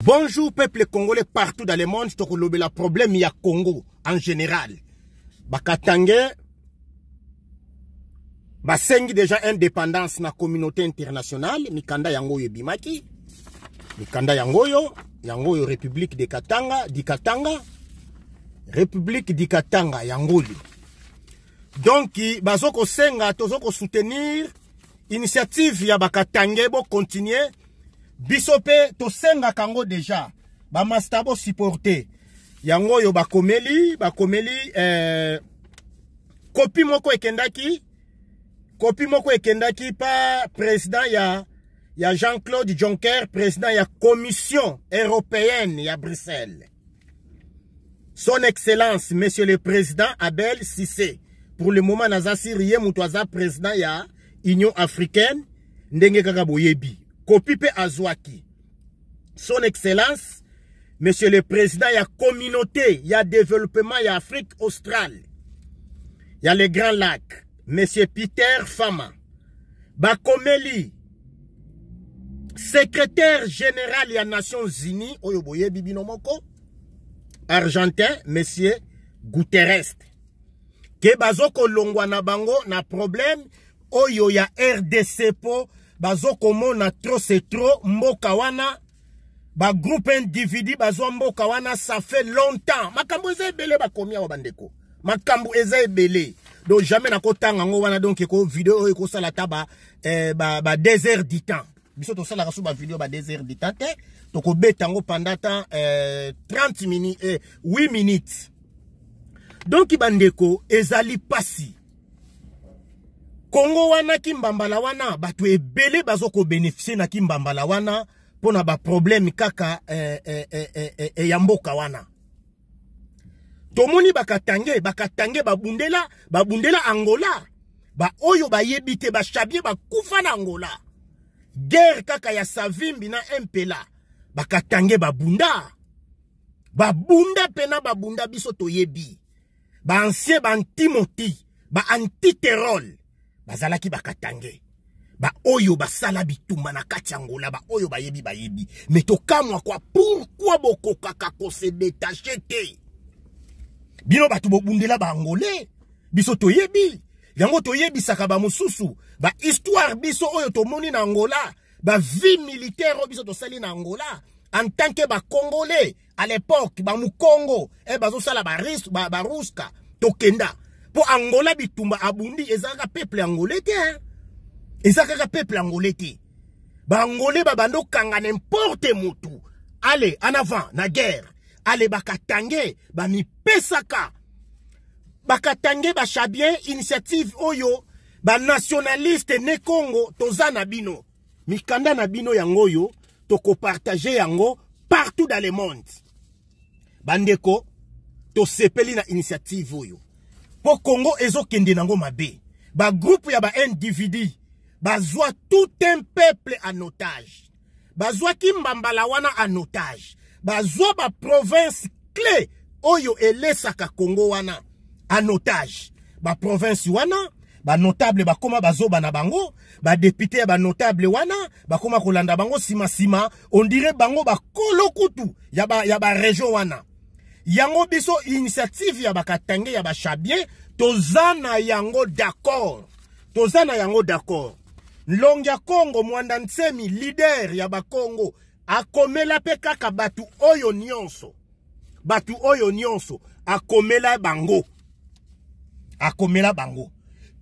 Bonjour peuple congolais partout dans le monde, c'est le problème il y a Congo en général. Bakatange basengi déjà indépendance na communauté internationale, mikanda yangoyo bimaki. Mikanda yangoyo République de Katanga, République di Katanga yangoli. Donc bazoko senga tozoko soutenir initiative ya bakatange bo continuer. Bisope to senga kango déjà ba mastabo supporter yango yo bakomeli copie moko ekendaki pa président ya Jean-Claude Juncker, président ya Commission européenne ya Bruxelles. Son excellence monsieur le président Abel Cissé, pour le moment nazasi rien mutwaza président ya Union africaine ndenge kaka boyebi. Kopipe Azwaki. Son excellence, monsieur le président, il y a communauté, il y a développement, il y a Afrique australe. Il y a les grands lacs. Monsieur Peter Fama. Bakomeli, secrétaire général des Nations Unies, Oyoboye Bibinomoko, argentin, monsieur Guterres. Ke bazoko longwana bango na problème, Oyo ya RDC po, bazoko mona trop c'est trop, mboka wana, ba groupe individu, bazo mboka wana, ça fait longtemps. Makambo eza ebele bakomia wa bandeko. Makambo eza ebele. Donc jamais na kotanga ngo wana donc eko vidéo eko sala taba ba désert du temps. Biso to sala kasu ba vidéo ba désert du temps te. Toko betango pendant 30 minutes 8 minutes. Donc bandeko ezali pasi. Congo wana kimbambala wana batu ebele bazoko bénéficier na kimbambala wana pona ba problème kaka ya mboka wana. Tomoni bakatange babundela Angola. Ba oyo ba yebite ba chabie ba kufa na Angola. Guerre kaka ya Savimbi na Mpela. Bakatange babunda. Babunda pena babunda biso toyebi. Ba ancien ba Timothy, ba anti-terror. Bazalaki bakatange. Ba oyo basala bitumba na kati Angola, ba oyo bayebi. Mais to kamwa kwa pourquoi boko kaka ko se détacher te? Bino batu bobundela ba angolais. Biso toyebi. Yango toyebi saka ba mususu. Ba histoire biso oyo to moni na Angola. Ba vie militaire biso to sali na Angola. En tant que ba congolais à l'époque ba mukongo bazo sala ba ruska to kenda. Pour Angola bitumba abundi ezaka peuple angolais te hein. Ezaka peuple angolais te. Ba angolais ba bando kanga n'importe mutu. Allez en avant na guerre. Allez bakatange ba mi pesaka. Bakatange ba chabien initiative oyo ba nationaliste ne Congo tozana bino. Mikanda na bino yangoyo toko partager yango partout dans le monde. Bandeko to sepeli na initiative oyo. Po Congo ezo kende nango mabe. Ba groupe ya ba individu. Bazwa tout un peuple en otage. Bazwa kimbambala wana en otage. Bazwa ba province clé. Oyo elesaka Congo wana en otage. Ba province wana. Ba notable ba koma bazoba na bango. Ba député ba notable wana. Ba koma kolanda bango sima. On dirait bango ba kolokutu. Ya ba région wana. Yango biso initiative ya bakatange ya bashabien tozana yango d'accord. Longia Congo mwanda nsemi leader ya bakongo akomela pe kaka batu oyo nyonso akomela bango.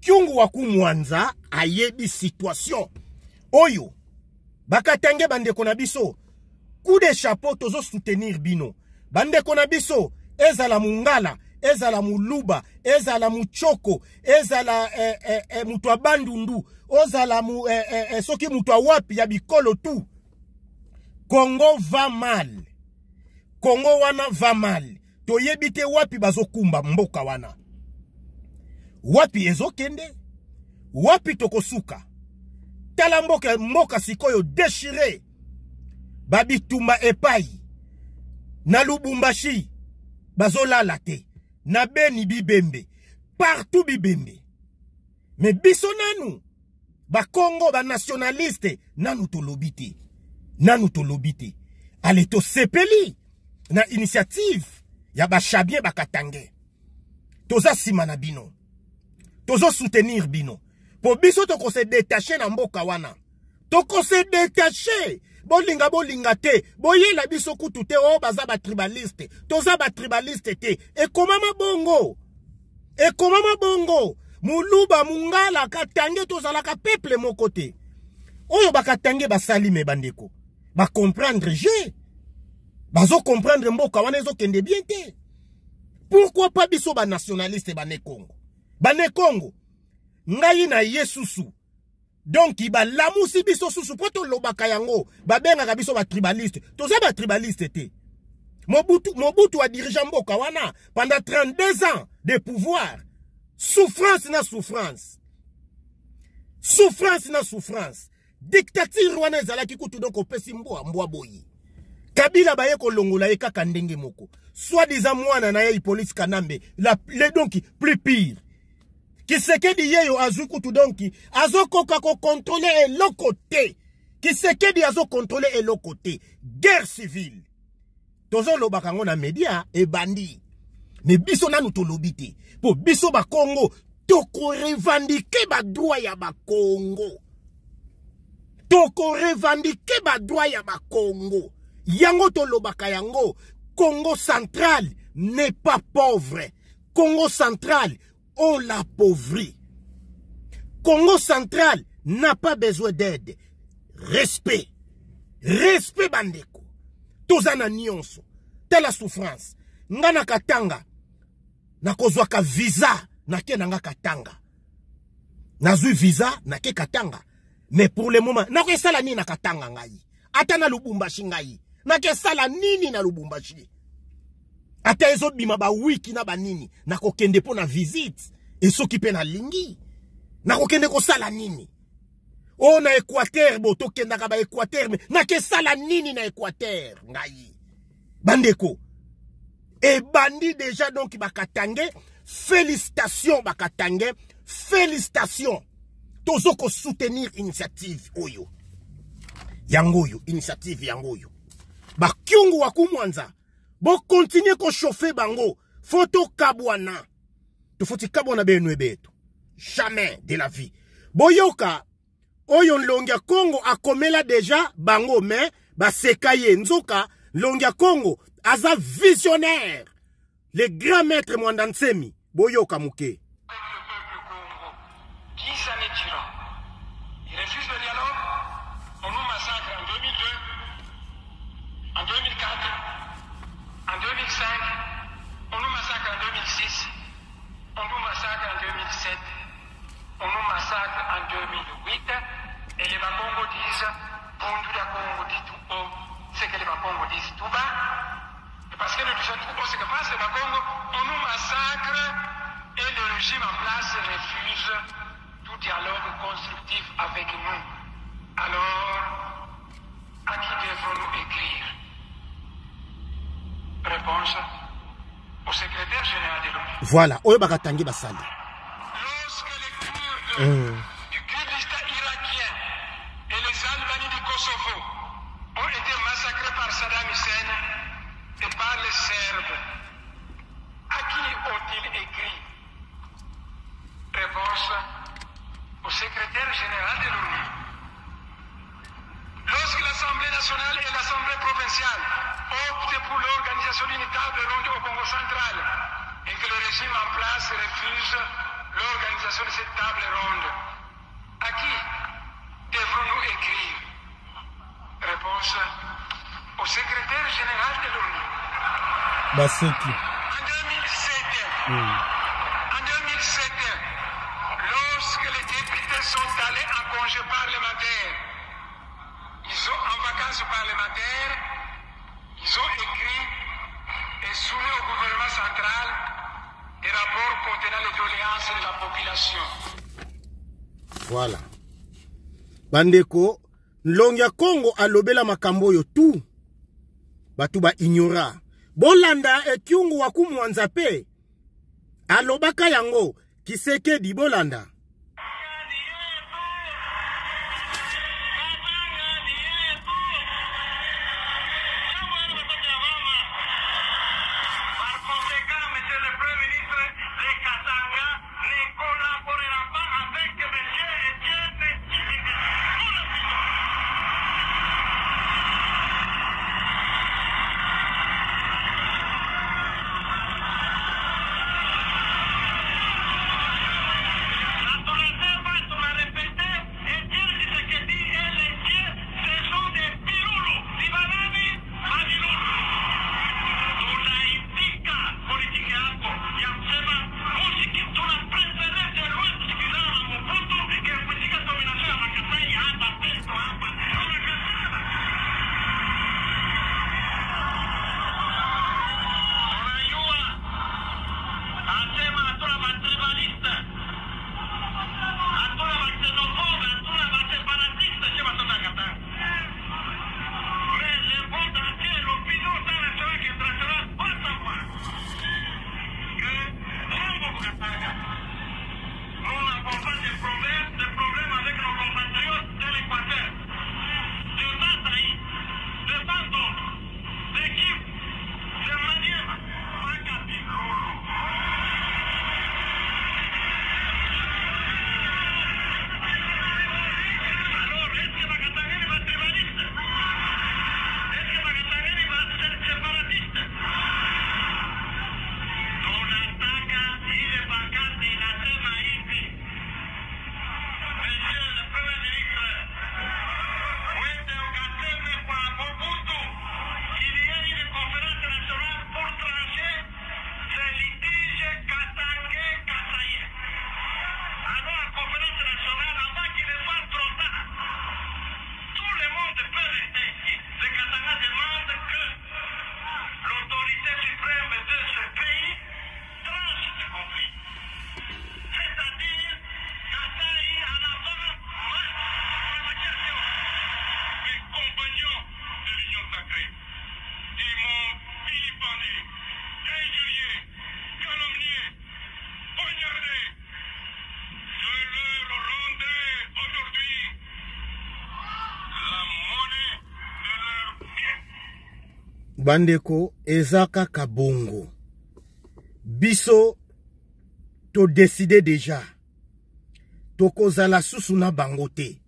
Kyungu waku mwanza ayebi situation oyo bakatange bandeko na biso coup de chapeau tozo soutenir bino. Bande kona biso, ezala mungala, ezala muluba, ezala muchoko, ezala mutwa bandundu, ezala soki mutwa wapi ya bikolo tu. Congo va mal. Congo wana va mal. Toyebite wapi bazokumba mboka wana. Wapi ezokende? Wapi tokosuka? Tala mboka sikoyo déchiré. Babitumba epai. Na Lubumbashi, bazola late, na Beni Bibembe, partout Bibembe. Mais biso nanu, ba Congo ba nationaliste, nanu to lobite. ale to sepeli na initiative ya ba chabien bakatange toza sima na bino tozo soutenir bino po biso toko se détacher na mboka wana toko se détacher bolinga te boyela biso kutu te o baza ba tribaliste toza ba tribaliste te ekomama bongo muluba mungala katange tozala ka peuple moko te oyo bakatange basali me bandeko ba comprendre bazo comprendre mboka wana ezo kende bien te. Pourquoi pas biso ba nationaliste bane Congo ngai na yesusu donc ba lamusi biso susu poto lobaka yango ba benga biso ba tribaliste toza ba tribaliste te. Mobutu a dirigé mboka wana pendant 32 ans de pouvoir. Souffrance na souffrance dictature wana ezalaki kutu donc opesi mbwa boyi Kabila baye ko longola kaka ndenge moko soit-disant mwana na ye police kanambe le donc plus pire Kisekedi yeyo azu kutu donc azokoka ko contrôler eloko te Kisekedi azo contrôler eloko te guerre civile tozo lobaka ngo na media e bandi mais biso nanu to lobite po biso ba Congo toko revendiquer ba droit ya ba Congo yango to lobaka yango Congo central n'est pas pauvre. Congo central on l'appauvrit. Congo central n'a pas besoin d'aide. Respect bandeko tozana nyonso tela souffrance ngana katanga nakozwa ka visa nake nanga katanga nazui visa nake katanga mais pour le moment nako esala nini na katanga ngai ata na Lubumbashi ngai nake sala nini na Lubumbashi ata ezo bima ba wiki na banini nako kende po na visite esoki pe na lingi nako kende ko sala nini o na Équateur boto kenda ka ba Équateur mais nake sala nini na Équateur ngai bandeko et bandi déjà donc bakatange félicitations bakatange félicitations tozoko soutenir initiative oyo yangoyo initiative yangoyo bakyungu wakumwanza bo continuer ko chauffer bango photo kabwana to foti kabwana benwe beto jamais de la vie boyoka oyo Longia Congo akomela déjà bango mais basekaye nzoka Longia Congo aza visionnaire le grand maître Mwandansemi boyoka muke 10 années durant. Il refuse le dialogue, on nous massacre en 2002, en 2004, en 2005, on nous massacre en 2006, on nous massacre en 2007, on nous massacre en 2008, et les Bakongo disent, Pondu da Congo dit tout haut, c'est que les Bakongo disent tout bas, et parce que nous disons tout haut, c'est que face les Bakongo, on nous massacre, et le régime en place refuse tout dialogue constructif avec nous. Alors, à qui devrons-nous écrire? Réponse au secrétaire général de l'ONU. Voilà, oyo bakatangi basali. Lorsque les Kurdes du Kurdistan irakien et les Albanais du Kosovo ont été massacrés par Saddam Hussein et par les Serbes, à qui ont-ils écrit? Réponse au secrétaire général de l'ONU. Lorsque l'Assemblée nationale et l'Assemblée provinciale optent pour l'organisation d'une table ronde au Congo central et que le régime en place refuse l'organisation de cette table ronde, à qui devrons-nous écrire? Réponse au secrétaire général de l'ONU. Baseki. En 2007, lorsque les députés sont allés en congé parlementaire, ils ont en vacances parlementaires, ils ont écrit et soumis au gouvernement central des rapports contenant les doléances de la population. Voilà. Bandeko, Longia Congo alobela makambo yo tout. Batu ba ignora. Bolanda ekyungu wakumwanza pe. Alobaka yango. Kisekedi Bolanda. Bandeko ezaka kabongo. Biso to décider déjà. Tokozala susu na bangote.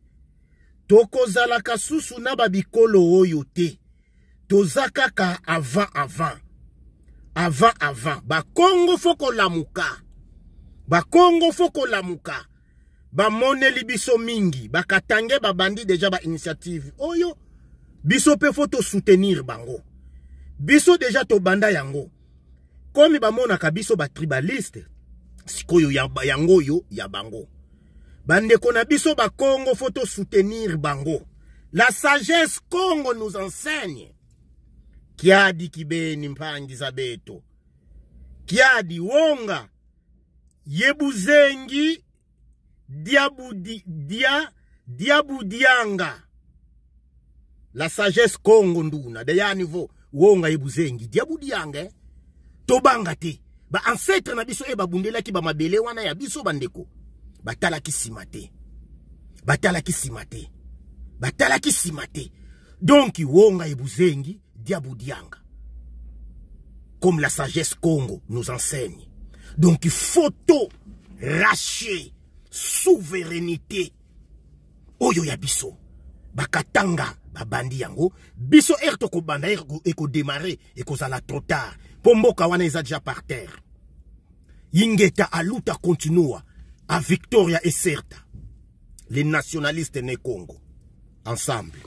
Tokozala ka susu na babikolo oyo te. Tozaka ka avant. Ba Congo foko lamuka. Ba Congo foko lamuka. Ba moneli biso mingi. Ba katange ba bandi déjà ba initiative. Oyo. Biso pe foto soutenir bango. Biso déjà to banda yango. Comme ba monaka biso ba tribaliste. Sikoyo yango yo ya bango. Bandeko na biso ba Congo foto soutenir bango. La sagesse Congo nous enseigne. Kiadi kibeni mpangi zabeto. Kiadi wonga. Yebuzengi. Diabudianga. La sagesse Congo nduna. Deya niveau. Wonga yebuzengi. Diabudianga. Tobanga te. Ba ancêtre na biso eba bundela ki ba mabele wana ya biso bandeko. Batala ki simate. Donc wonga yebuzengi. Diabudianga. Comme la sagesse Congo nous enseigne. Donc photo racher souveraineté. Oyo ya biso. Bakatanga babandi yango. Biso erto ko banda eko démarrer eko zala trop tard. Pomboka wana eza déjà par terre. Yingeta aluta continua. A Victoria et certa. Les nationalistes ne Congo. Ensemble.